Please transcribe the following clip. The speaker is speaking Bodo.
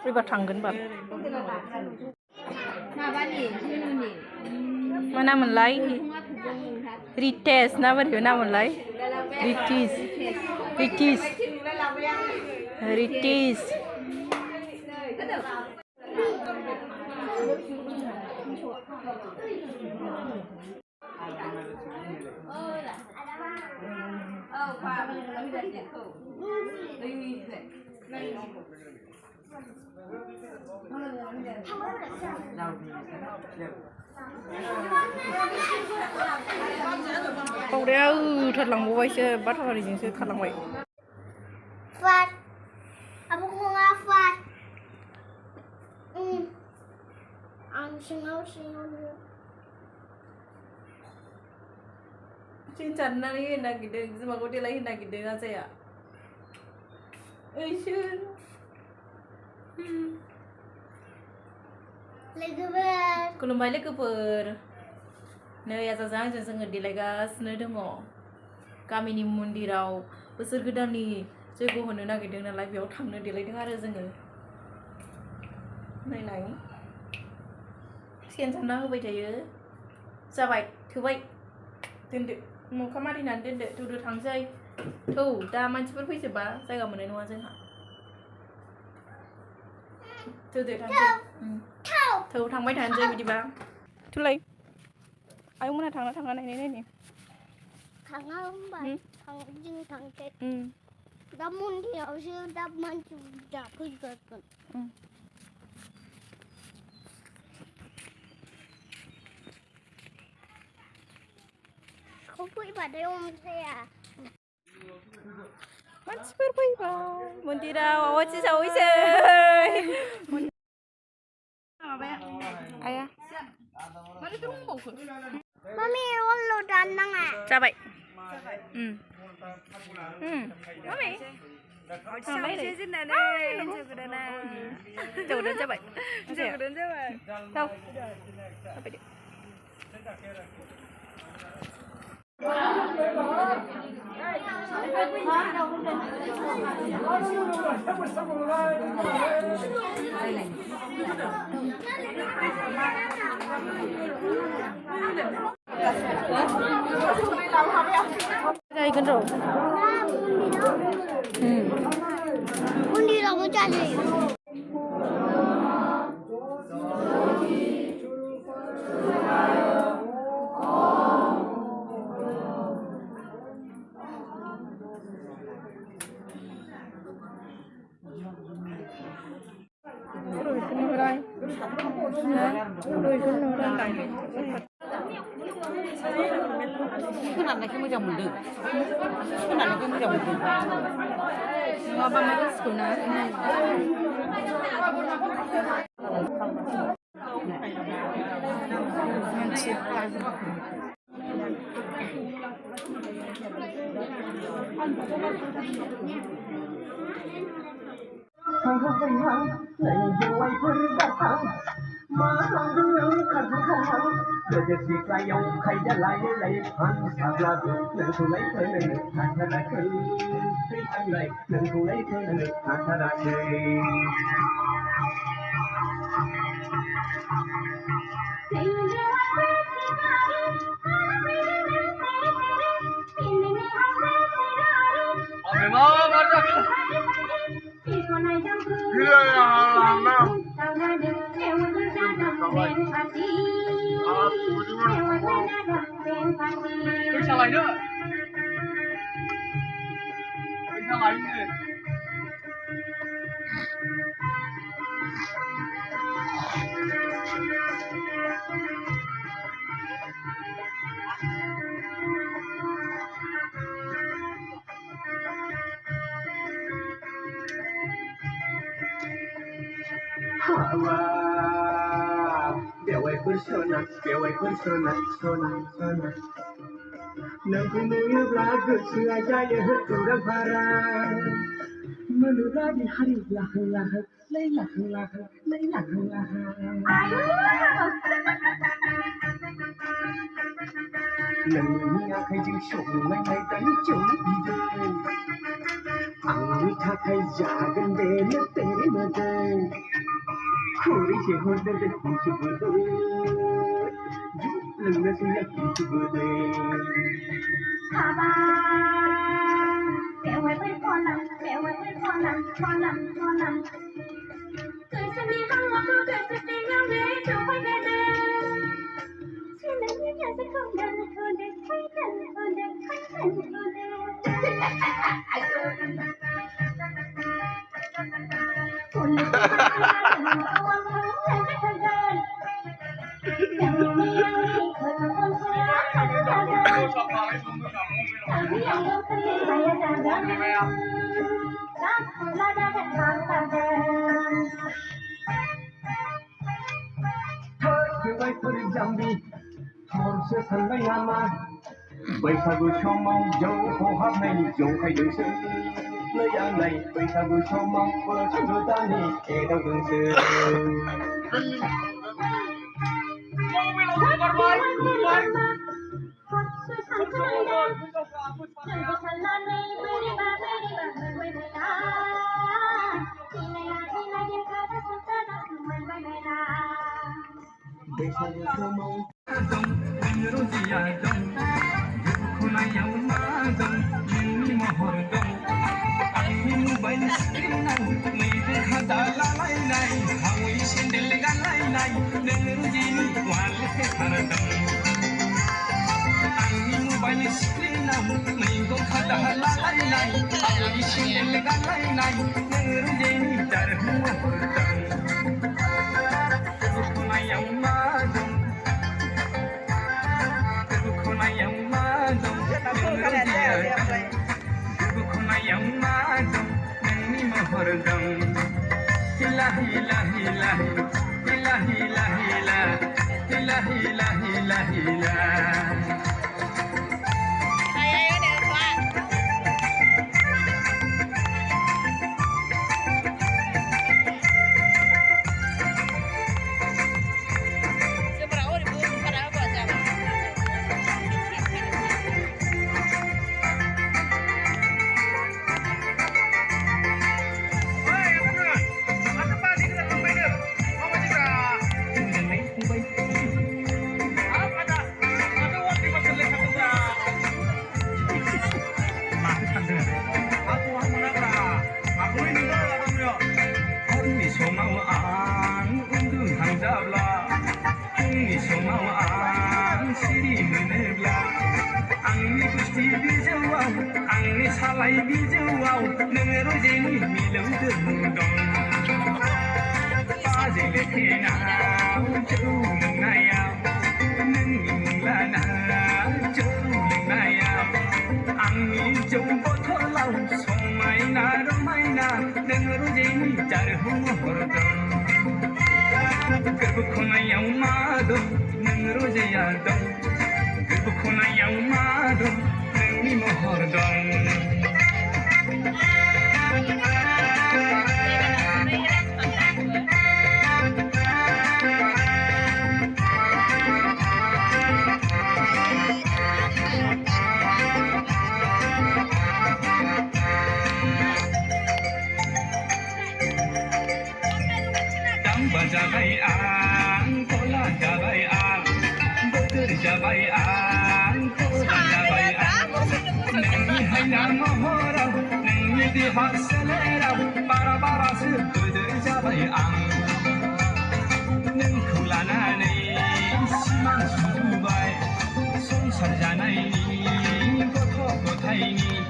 Riba थांगोन बाब मा नाम मोनलाय रितेश ना बोरैबा नाम मोनलाय Ritish बावदाया थारलांबावबायसो बाथाबारिजोंसो खारलांबाय Fat apa kau ngafat ang singaw cincanनानै होनो नागिरदों बिमाखौ देलाय होनो नागिरदों आजाया ओइसोर लोगोफोर खुलुमबाय लोगोफोर नै आजाजों आंजों जोङो देलायगासिनो दङ गामिनि मन्दिराव बोसोर गोदाननि जयग' होनो नागिरदों नालाय बेयाव थांनो देलायदों आरो जोङो नायनाय सेन सानना होबाय थायो जाबाय थोबाय दोनदो मोखां मारिनानै दोनदो थौदो थांसै थौ दा मानसिफोर फैजोबबा जायगा मोननाय नङा जोंहा थौदो थांसै थौ थांबाय थानोसै बिदिबा थुलाय आयंमोनहा थांना थाङा नायनाय थाङा होनबा जों थांसै दा मन्दिरावसो दा मानसि बुरजा फैगोन kau फैबाथाय हमजाया मानसिफोर फैबाय मन्दिराव आवाथि सावहैसै आया मारै दंबावखो Mami wallo dan nanga जाबाय मामि जौगोदान जाबाय जाहैगोन र' मन्दिरावबो जायो खोनानायखौ मोजां मोनदों खोनानायखौ मोजां मोनदों नङाबा मा जासिगौ ना बेवाइफोर सना नोंखौ नुयोब्ला गोसोआ जायो खौरां भारा मनोरानि हारि लाहां लाहां लै लाहां लाहां लै लाहां लाहां नोंनि आखाइजों संनाय दानि जौ बिदै थाखाय जागोन दे तेरे मोदै खुरैसे हरदो खुसुबोदै लोंनोसै खुसुबोदै फैबायफोर जाम्बि हरसो सानबाय नामा बैसागु समाव जौ खहाबनायनि जंखायदोंसो नै आंलाय बैसागु समाव बोसोर गोदाननि एदावदोंसो बैसागु समाव दं रोजिया दं दुखुनायाव मा दं नोंनि महर दं आंनि मबाइल स्क्रिनाव मैदेर खादा लालायनाय हावै सेन्देल गानलायनाय नों रोजिनि वाल पेपार दं आंनि मबाइल स्क्रिनाव मैगं खादा लालायनाय हावै सेन्देल गानलायनाय नों रोजिनि दारहु महर दं दुखुनायाव मा दं दुखुनायाव मा दं दुखुनायाव मा दं नोंनि महर दं हिला हिला हिला हिला हिला हिला हिला हिला हिला हिला आंनि सालाय बिजौआव नोङो रोजेनि मिलौदो दं बाजै लेखेनाव जौ लोंनायाव नोंनि मुंलाना जौ लोंनायाव आंनि जौ बथलाव समायना रमायना नोङो रोजेनि जारहु महर दं गोरबो खनायाव मा दं नों रोजेया दं गोरबो खनायाव मा दं नोंनि महर दं दामबा जाबाय आं गला जाबाय आं बोथोर जाबाय आं गला जाबाय नोंनि हायना महराव नोंनि देहा सोलेराव बारा बारासो बोदोर जाबाय आं नोंखौ लानानै सिमां सुजुबाय संसार जानायनि गथ' गथायनि